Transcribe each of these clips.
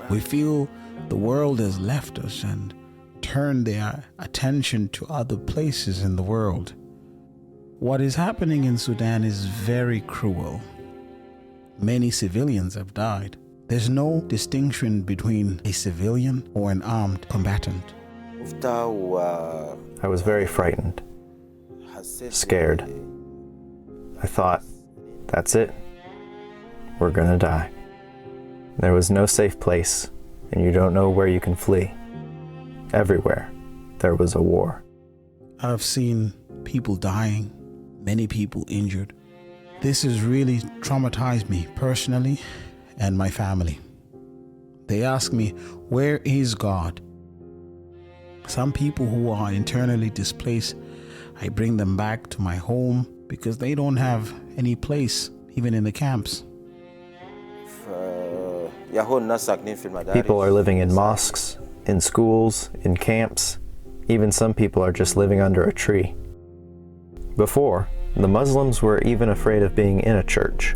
We feel the world has left us and turned their attention to other places in the world. What is happening in Sudan is very cruel. Many civilians have died. There's no distinction between a civilian or an armed combatant. I was very frightened, scared. I thought, that's it. We're gonna die. There was no safe place, and you don't know where you can flee. Everywhere, there was a war. I've seen people dying, many people injured. This has really traumatized me personally and my family. They ask me, where is God? Some people who are internally displaced, I bring them back to my home because they don't have any place, even in the camps. People are living in mosques, in schools, in camps. Even some people are just living under a tree. Before, the Muslims were even afraid of being in a church.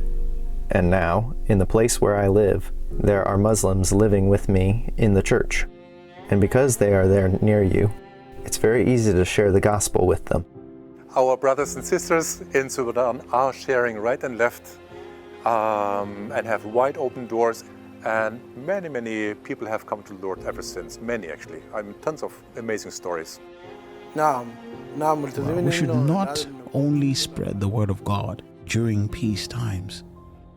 And now, in the place where I live, there are Muslims living with me in the church. And because they are there near you, it's very easy to share the gospel with them. Our brothers and sisters in Sudan are sharing right and left and have wide open doors. And many people have come to the Lord ever since. Many, actually. Tons of amazing stories. Well, we should not only spread the word of God during peace times,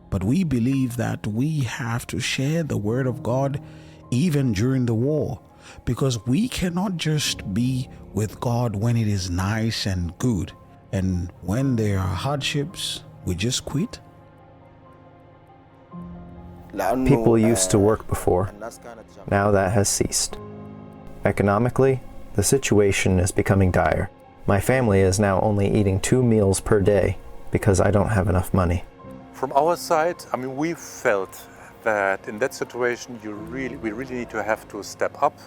but we believe that we have to share the word of God even during the war, because we cannot just be with God when it is nice and good, and when there are hardships, we just quit. People used to work before. Now that has ceased. Economically, the situation is becoming dire. My family is now only eating 2 meals per day because I don't have enough money. From our side, we felt that in that situation, we really need to have to step up,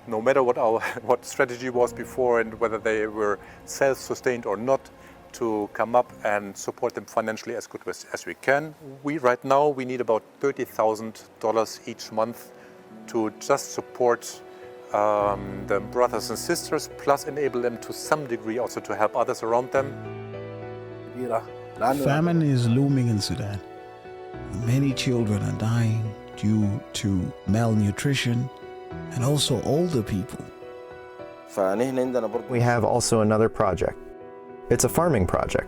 no matter what strategy was before and whether they were self-sustained or not, to come up and support them financially as good as we can. Right now we need about $30,000 each month to just support the brothers and sisters, plus enable them to some degree also to help others around them. Famine is looming in Sudan. Many children are dying due to malnutrition, and also older people. We have also another project. It's a farming project.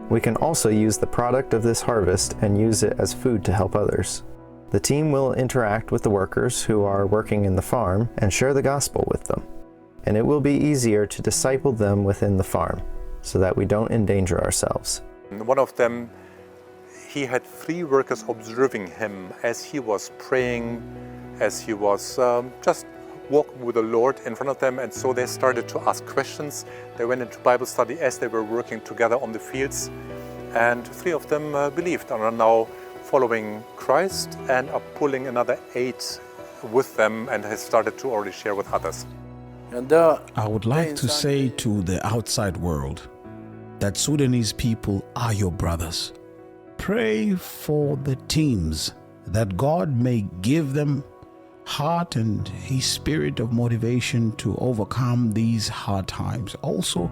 We can also use the product of this harvest and use it as food to help others. The team will interact with the workers who are working in the farm and share the gospel with them. And it will be easier to disciple them within the farm so that we don't endanger ourselves. One of them, he had 3 workers observing him as he was praying, as he was just walking with the Lord in front of them, and so they started to ask questions. They went into Bible study as they were working together on the fields, and 3 of them believed and are now following Christ and are pulling another 8 with them and has started to already share with others. I would like to say to the outside world that Sudanese people are your brothers. Pray for the teams, that God may give them heart and a spirit of motivation to overcome these hard times. Also,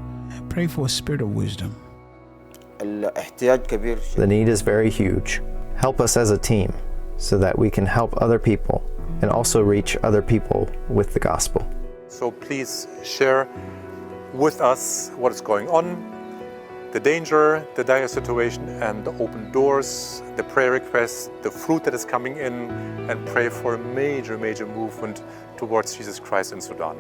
pray for a spirit of wisdom. The need is very huge. Help us as a team so that we can help other people and also reach other people with the gospel. So please share with us what is going on, the danger, the dire situation, and the open doors, the prayer requests, the fruit that is coming in, and pray for a major movement towards Jesus Christ in Sudan.